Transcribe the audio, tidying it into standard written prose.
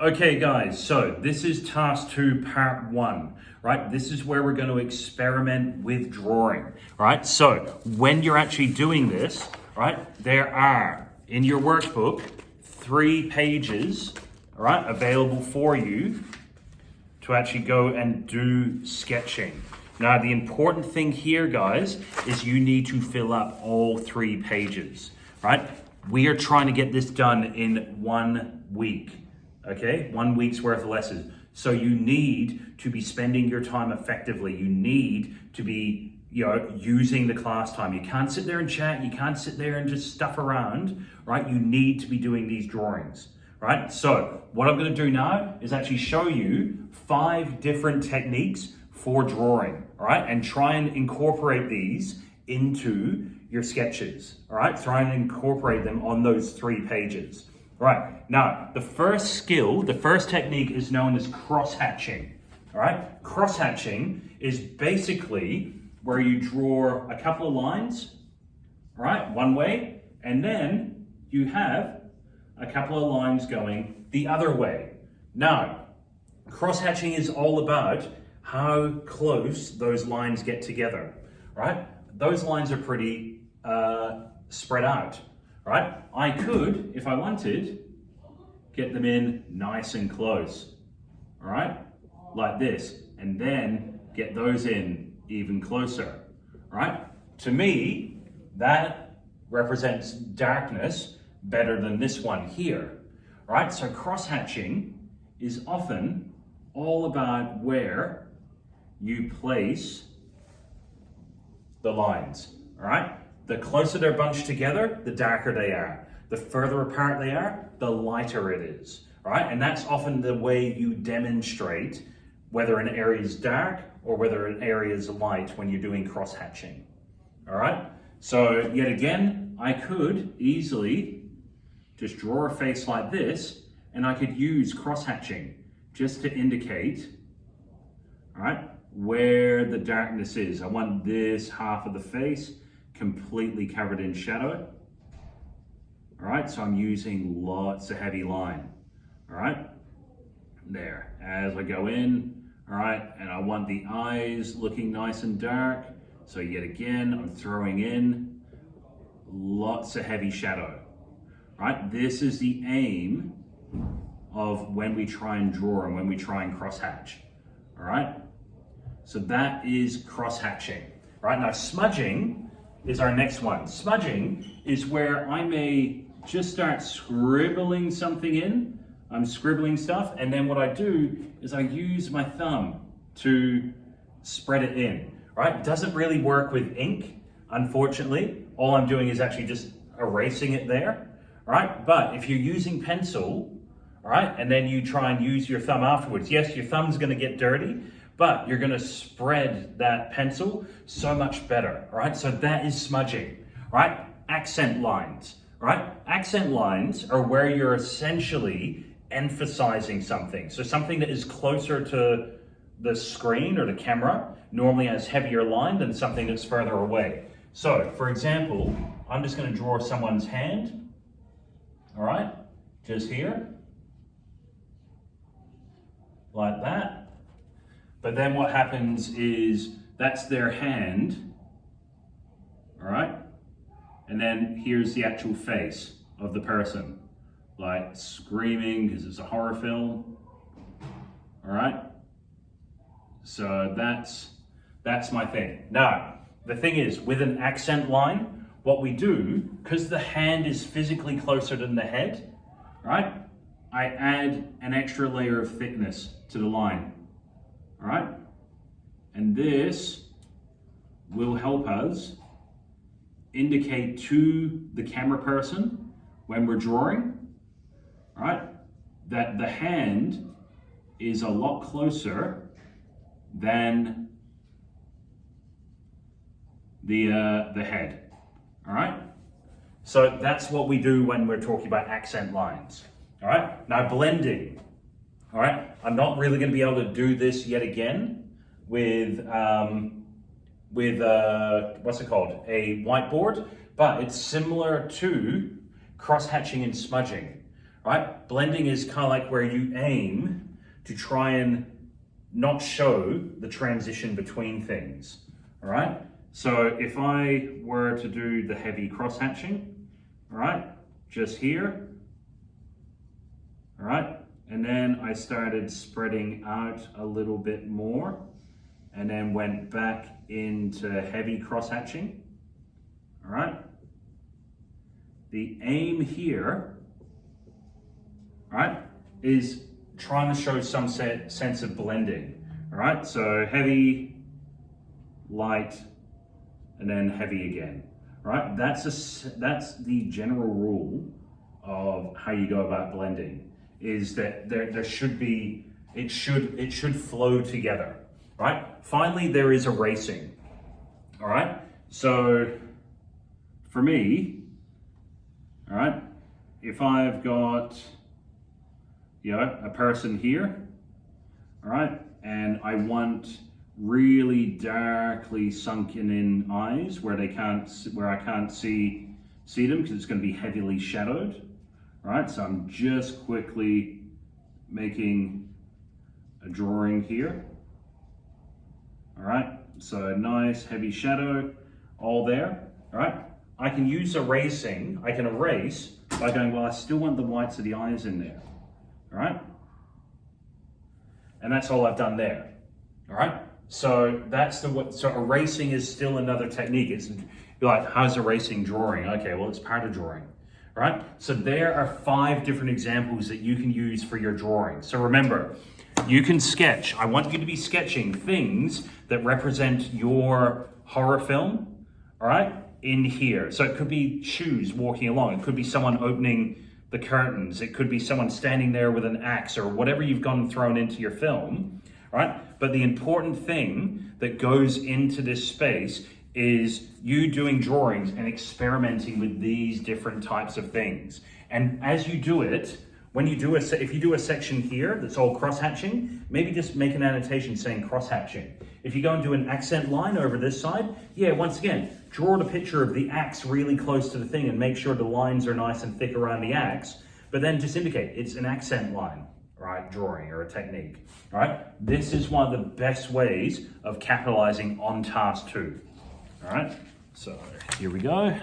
Okay guys, so this is task 2, part 1, right? This is where we're going to experiment with drawing, right? So when you're actually doing this, right, there are in your workbook 3 pages, all right, available for you to actually go and do sketching. Now, the important thing here, guys, is you need to fill up all 3 pages, right? We are trying to get this done in 1 week. Okay, 1 week's worth of lessons. So you need to be spending your time effectively. You need to be, using the class time. You can't sit there and chat. You can't sit there and just stuff around, right? You need to be doing these drawings, right? So what I'm going to do now is actually show you 5 different techniques for drawing, all right? And try and incorporate these into your sketches, all right? Try and incorporate them on those 3 pages. Right, now the first skill, the first technique is known as cross-hatching, all right? Cross-hatching is basically where you draw a couple of lines, all right, one way, and then you have a couple of lines going the other way. Now, cross-hatching is all about how close those lines get together, right? Those lines are pretty spread out. Right? I could, if I wanted, get them in nice and close, all right? Like this, and then get those in even closer, right? To me, that represents darkness better than this one here, right? So cross-hatching is often all about where you place the lines, all right? The closer they're bunched together, the darker they are. The further apart they are, the lighter it is, right? And that's often the way you demonstrate whether an area is dark or whether an area is light when you're doing cross-hatching, all right? So yet again, I could easily just draw a face like this, and I could use cross-hatching just to indicate, all right, where the darkness is. I want this half of the face completely covered in shadow. All right, so I'm using lots of heavy line. All right, there, as I go in, all right, and I want the eyes looking nice and dark. So yet again, I'm throwing in lots of heavy shadow. All right, this is the aim of when we try and draw and when we try and cross-hatch. All right, so that is cross-hatching. Right, now smudging is our next one. Smudging is where I may just start scribbling something in. I'm scribbling stuff, and then what I do is I use my thumb to spread it in, right? It doesn't really work with ink, unfortunately. All I'm doing is actually just erasing it there, right? But if you're using pencil, all right, and then you try and use your thumb afterwards, yes, your thumb's gonna get dirty, but you're gonna spread that pencil so much better, all right? So that is smudging, right? Accent lines, right? Accent lines are where you're essentially emphasizing something. So something that is closer to the screen or the camera normally has heavier line than something that's further away. So for example, I'm just gonna draw someone's hand, all right? Just here, like that. But then what happens is that's their hand, all right? And then here's the actual face of the person, like screaming because it's a horror film, all right? So that's my thing. Now, the thing is, with an accent line, what we do, because the hand is physically closer than the head, right? I add an extra layer of thickness to the line. All right, and this will help us indicate to the camera person when we're drawing, all right, that the hand is a lot closer than the head, all right? So that's what we do when we're talking about accent lines, all right? Now blending. All right, I'm not really going to be able to do this yet again with what's it called? A whiteboard, but it's similar to cross-hatching and smudging, right? Blending is kind of like where you aim to try and not show the transition between things, all right? So if I were to do the heavy cross-hatching, all right, just here, all right, and then I started spreading out a little bit more and then went back into heavy cross-hatching, all right? The aim here, all right, is trying to show some sense of blending, all right? So heavy, light, and then heavy again, all right? That's the general rule of how you go about blending, is that there should be, it should flow together, right? Finally, there is erasing, all right? So for me, all right, if I've got, a person here, all right, and I want really darkly sunken in eyes where I can't see them because it's going to be heavily shadowed, all right? So I'm just quickly making a drawing here, all right? So nice heavy shadow, all there, all right? I can use erasing. I can erase by going, well, I still want the whites of the eyes in there, all right? And that's all I've done there, all right? So so erasing is still another technique. You're like, how's erasing drawing? Okay, well, it's part of drawing, right? So there are 5 different examples that you can use for your drawing. So remember, you can sketch. I want you to be sketching things that represent your horror film, all right, in here. So it could be shoes walking along. It could be someone opening the curtains. It could be someone standing there with an axe or whatever you've gone thrown into your film, right? But the important thing that goes into this space is you doing drawings and experimenting with these different types of things. And as you do it, when you do if you do a section here that's all cross-hatching, maybe just make an annotation saying cross-hatching. If you go and do an accent line over this side, once again, draw the picture of the axe really close to the thing and make sure the lines are nice and thick around the axe, but then just indicate it's an accent line, right? Drawing or a technique, all right? This is one of the best ways of capitalizing on task 2, all right? So here we go.